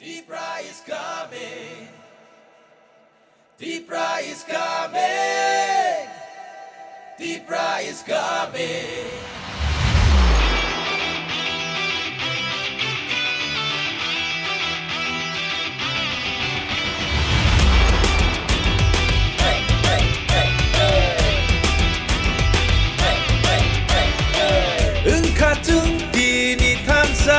Deeper is coming. Deeper is coming. Deeper is coming. 같은 디니 탐사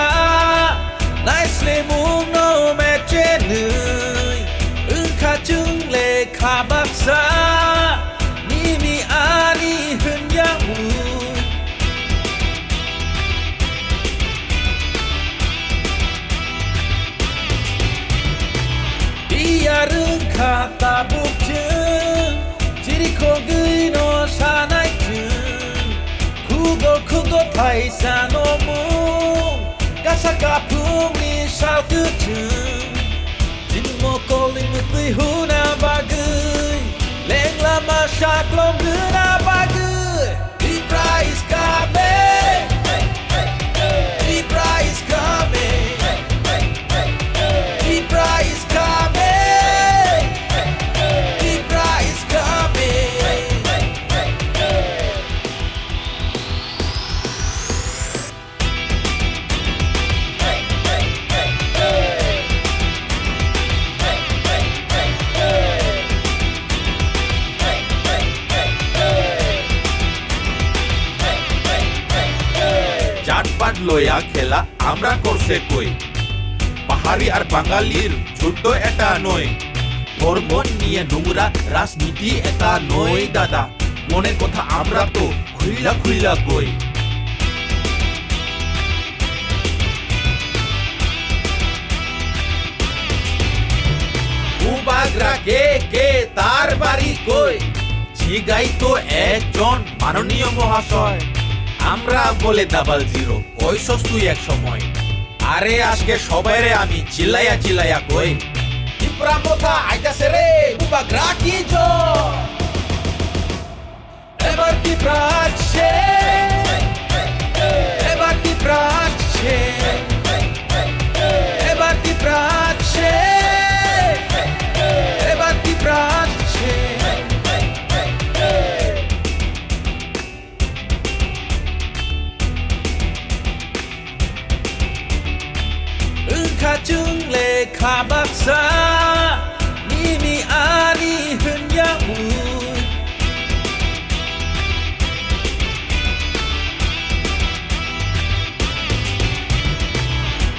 나이스레 묵노 매제는 같은 레 가박사 님이 아니 흔양우 디야른 가다 북증 지리코그이노 사나이증 크고 파이사노무 가사가풍이 샤우트증 진모꼴링 무뜨이 후나바그이 랭라마 샤클롬 그나바그이 Deep is coming. Deep is coming. Deep is coming. Deep is coming. চাটপাট লইয়া খেলা আমরা করছে কই পাহাড়ি আর বাঙালির ছোট্ট এটা নয় ধর্ম নিয়ে নোংরা রাজনীতি এটা নয় দাদা মনের কথা আমরা তো খুইলা খুইলা কই বুবাগ্রা কে তার বাড়ি কই জিগাই তো একজন মাননীয় মহাশয় আমরা বলে ডাবল জিরো কইছস তুই এক সময় আরে আজকে সবাইরে আমি চিল্লাইয়া কই Deeper মোথা আইতাছে রে বুবাগ্রা কি জয় এবার Deeper আসছে এবার Deeper আসছে এবার Deeper আসছে এবার Deeper আসছে 같은 레카 박사 님이 아니 흔양우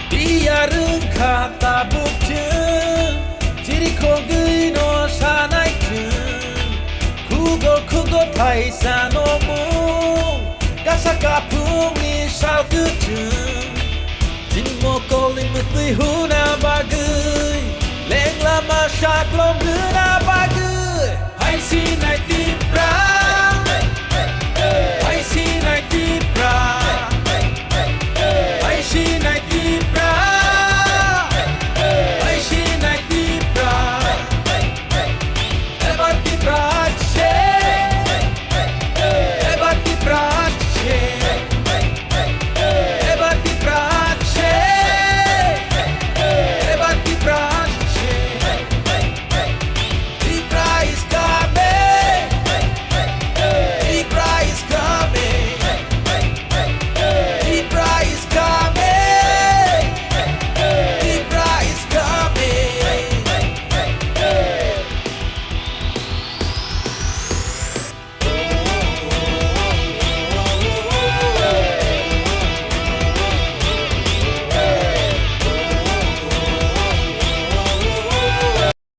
디야른 가다 북증 지리코그이노 사나이증 크고 파이사노무 가사가풍이 샤우트증 진모꼴링 무뜨이 후나바그이 랭라마 샤클롬 그나바그이 하이시 나이티